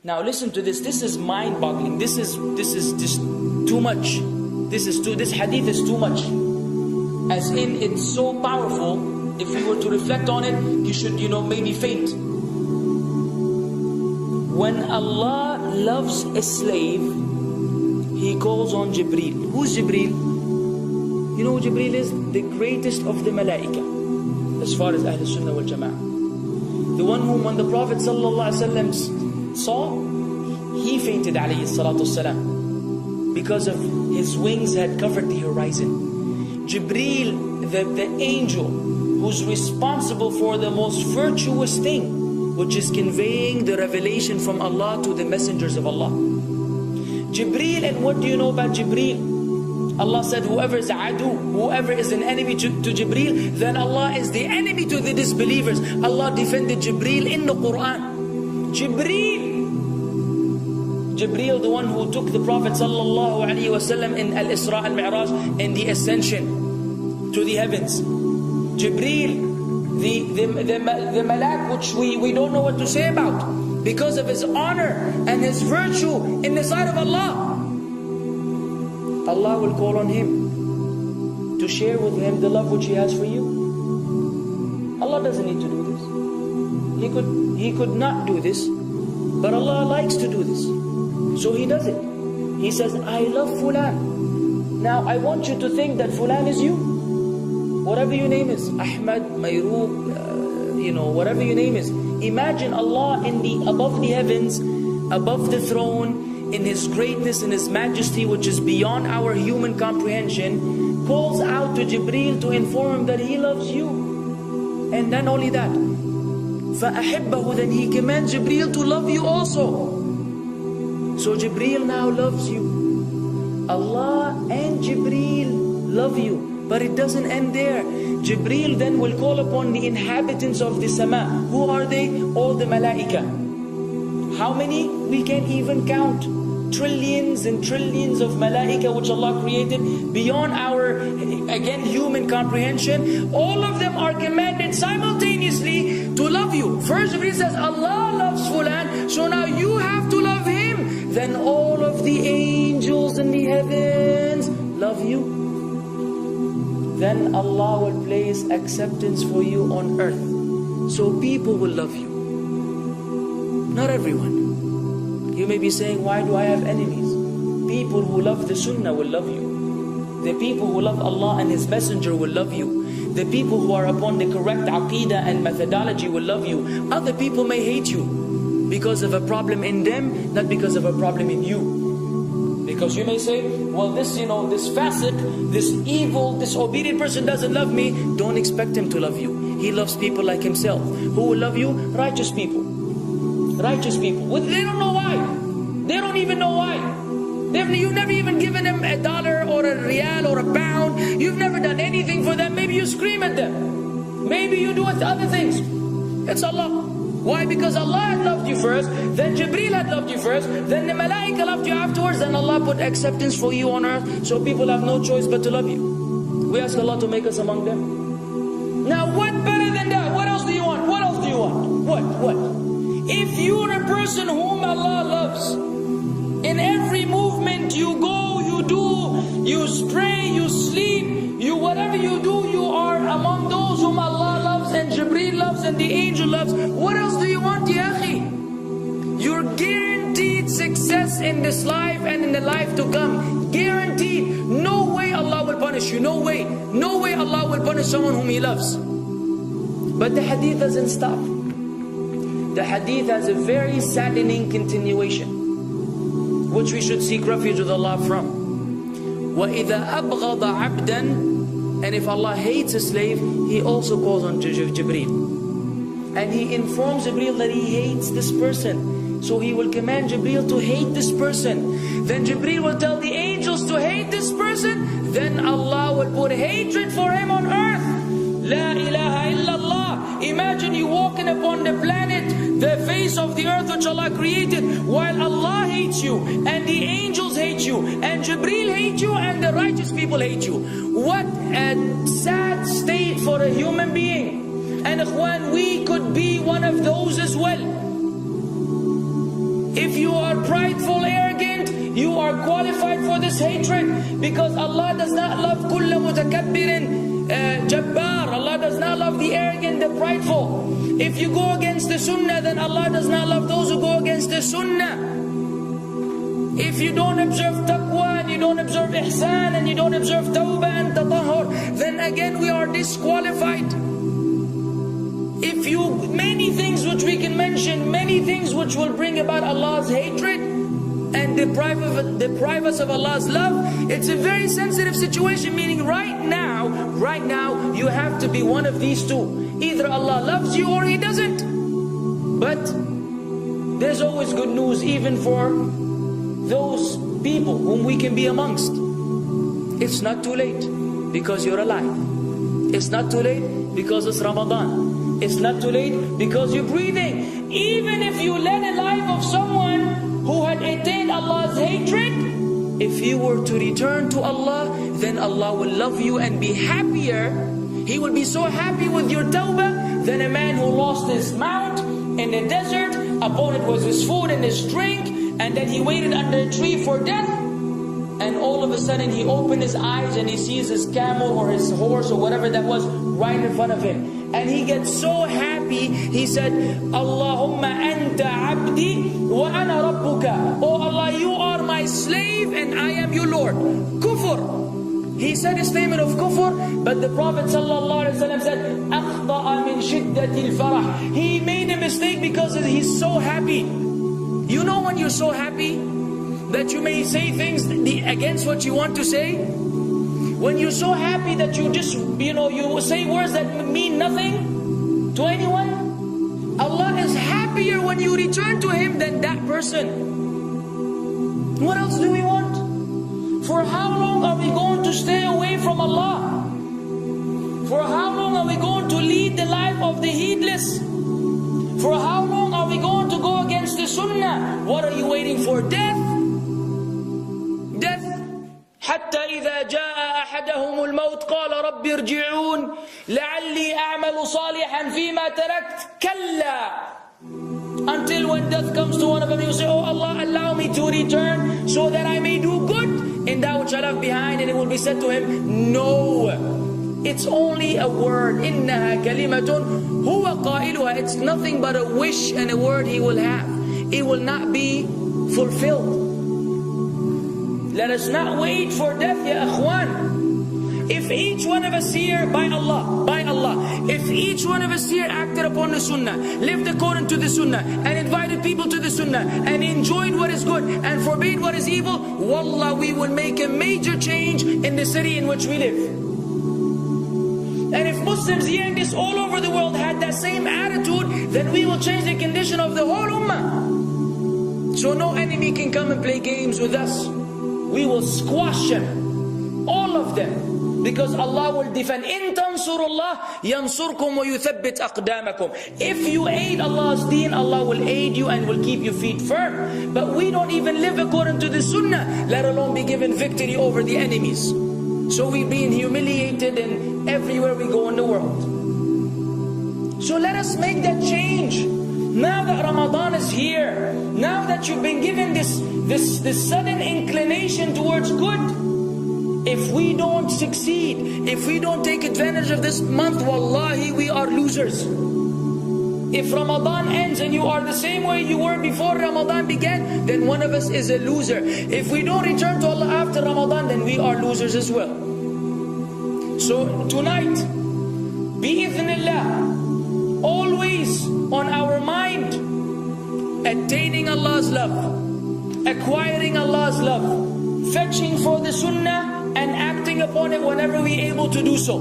Now listen to this. This is mind-boggling. This is just too much. This hadith is too much. As in, it's so powerful. If we were to reflect on it, you should, maybe faint. When Allah loves a slave, He calls on Jibreel. Who's Jibreel? You know who Jibreel is? The greatest of the malaika, as far as Ahl Sunnah wal Jama'ah. The one whom when the Prophet ﷺ saw, he fainted alayhi salatu wasalam, because of his wings had covered the horizon. Jibreel, the angel who's responsible for the most virtuous thing, which is conveying the revelation from Allah to the messengers of Allah. Jibreel, and what do you know about Jibreel? Allah said, whoever is adu, whoever is an enemy to Jibreel, then Allah is the enemy to the disbelievers. Allah defended Jibreel in the Quran. Jibreel, the one who took the Prophet ﷺ in Al-Isra al-Mi'raj, in the ascension to the heavens. Jibreel, the malak, which we don't know what to say about, because of his honor and his virtue in the sight of Allah. Allah will call on him to share with him the love which He has for you. Allah doesn't need to do this. He could not do this, but Allah likes to do this, so He does it. He says, I love Fulan. Now I want you to think that Fulan is you. Whatever your name is, Ahmad, Mayroub, whatever your name is. Imagine Allah above the heavens, above the throne, in His greatness and His majesty, which is beyond our human comprehension, calls out to Jibreel to inform him that He loves you. And then only that, فَأَحِبَّهُ, then He commands Jibreel to love you also. So Jibreel now loves you. Allah and Jibreel love you. But it doesn't end there. Jibreel then will call upon the inhabitants of the sama. Who are they? All the malaika. How many? We can't even count. Trillions and trillions of malaika which Allah created beyond our, again, human comprehension. All of them are commanded simultaneously to love you. First Jibreel says, Allah loves Fulan, so now you have to love him. Then all of the angels in the heavens love you. Then Allah will place acceptance for you on earth. So people will love you. Not everyone. You may be saying, why do I have enemies? People who love the Sunnah will love you. The people who love Allah and His Messenger will love you. The people who are upon the correct aqidah and methodology will love you. Other people may hate you because of a problem in them, not because of a problem in you. Because you may say, well, this fasiq, this evil, disobedient person doesn't love me. Don't expect him to love you. He loves people like himself. Who will love you? Righteous people. Righteous people. Well, they don't know why. They don't even know why. You've never even given them $1 or a rial or a pound. You've never done anything for them. Maybe you scream at them. Maybe you do other things. It's Allah. Why? Because Allah had loved you first, then Jibreel had loved you first, then the malaika loved you afterwards, then Allah put acceptance for you on earth, so people have no choice but to love you. We ask Allah to make us among them. Now what better than that? What else do you want? What else do you want? What? If you're a person whom Allah loves, in every movement you go, you do, you spray, you sleep, whatever you do, you are among those whom Allah loves and Jibreel loves and the angel loves. What else do you want, ya akhi? You're guaranteed success in this life and in the life to come. Guaranteed. No way Allah will punish you. No way. No way Allah will punish someone whom He loves. But the hadith doesn't stop. The hadith has a very saddening continuation, which we should seek refuge with Allah from. وَإِذَا أَبْغَضَ عَبْدًا, and if Allah hates a slave, He also calls on Jibreel. And He informs Jibreel that He hates this person. So He will command Jibreel to hate this person. Then Jibreel will tell the angels to hate this person. Then Allah will put hatred for him on earth. La ilaha illallah. Imagine you walking upon the planet, the face of the earth which Allah created, while Allah hates you, and the angels hate you, and Jibreel hate you, and the righteous people hate you. What a sad state for a human being. And ikhwan, we could be one of those as well. If If you are prideful, arrogant, you are qualified for this hatred, because Allah does not love kulla mutakabbirin jabbar. Allah does not love the arrogant, the prideful. If you go against the sunnah, then Allah does not love those who go against the sunnah. If you don't observe taqwa, and you don't observe ihsan, and you don't observe tawbah and tatahur, then again we are disqualified. If you, many things which we can mention, many things which will bring about Allah's hatred and deprive us of Allah's love. It's a very sensitive situation, meaning right now you have to be one of these two. Either Allah loves you or He doesn't. But there's always good news, even for those people whom we can be amongst. It's not too late because you're alive. It's not too late because it's Ramadan. It's not too late because you're breathing. Even if you led a life of someone who had attained Allah's hatred, if you were to return to Allah, then Allah will love you and be happier. He will be so happy with your tawbah than a man who lost his mount in the desert. Upon it was his food and his drink, and then he waited under a tree for death, and all of a sudden he opened his eyes and he sees his camel or his horse or whatever that was right in front of him, and he gets so happy. He said, Allahumma anta abdi wa ana rabbuka. Oh Allah, you are my slave and I am your Lord. Kufr. He said a statement of kufr, but the Prophet ﷺ said, أخطأ من شدة الفرح. He made a mistake because he's so happy. You know when you're so happy that you may say things against what you want to say? When you're so happy that you just, you say words that mean nothing to anyone? Allah is happier when you return to Him than that person. What else do we want? For how long are we going to stay away from Allah? For how long are we going to lead the life of the heedless? For how long are we going to go against the sunnah? What are you waiting for? Death? Death. حتى إذا جاء أحدهم الموت قال رب ارجعون لعلي أعمل صالحا فيما تركت كلا. Until when death comes to one of them, you say, oh Allah, allow me to return so that I may do good in that which I left behind. And it will be said to him, no, it's only a word. إنها كلمة هو قائلها. It's nothing but a wish and a word he will have. It will not be fulfilled. Let us not wait for death, ya akhwan. If each one of us here, by Allah, if each one of us here acted upon the sunnah, lived according to the sunnah, and invited people to the sunnah, and enjoyed what is good, and forbade what is evil, wallah, we will make a major change in the city in which we live. And if Muslims hearing this all over the world had that same attitude, then we will change the condition of the whole ummah. So no enemy can come and play games with us. We will squash them, all of them. Because Allah will defend. In tansurullah yansurkum wa yuthabbit aqdamakum. If you aid Allah's deen, Allah will aid you and will keep your feet firm. But we don't even live according to the sunnah, let alone be given victory over the enemies. So we're being humiliated in everywhere we go in the world. So let us make that change. Now that Ramadan is here, now that you've been given this sudden inclination towards good, if we don't succeed, if we don't take advantage of this month, wallahi, we are losers. If Ramadan ends and you are the same way you were before Ramadan began, then one of us is a loser. If we don't return to Allah after Ramadan, then we are losers as well. So tonight, bi'idhnillah, always on our mind, attaining Allah's love, acquiring Allah's love, fetching for the sunnah, and acting upon it whenever we're able to do so.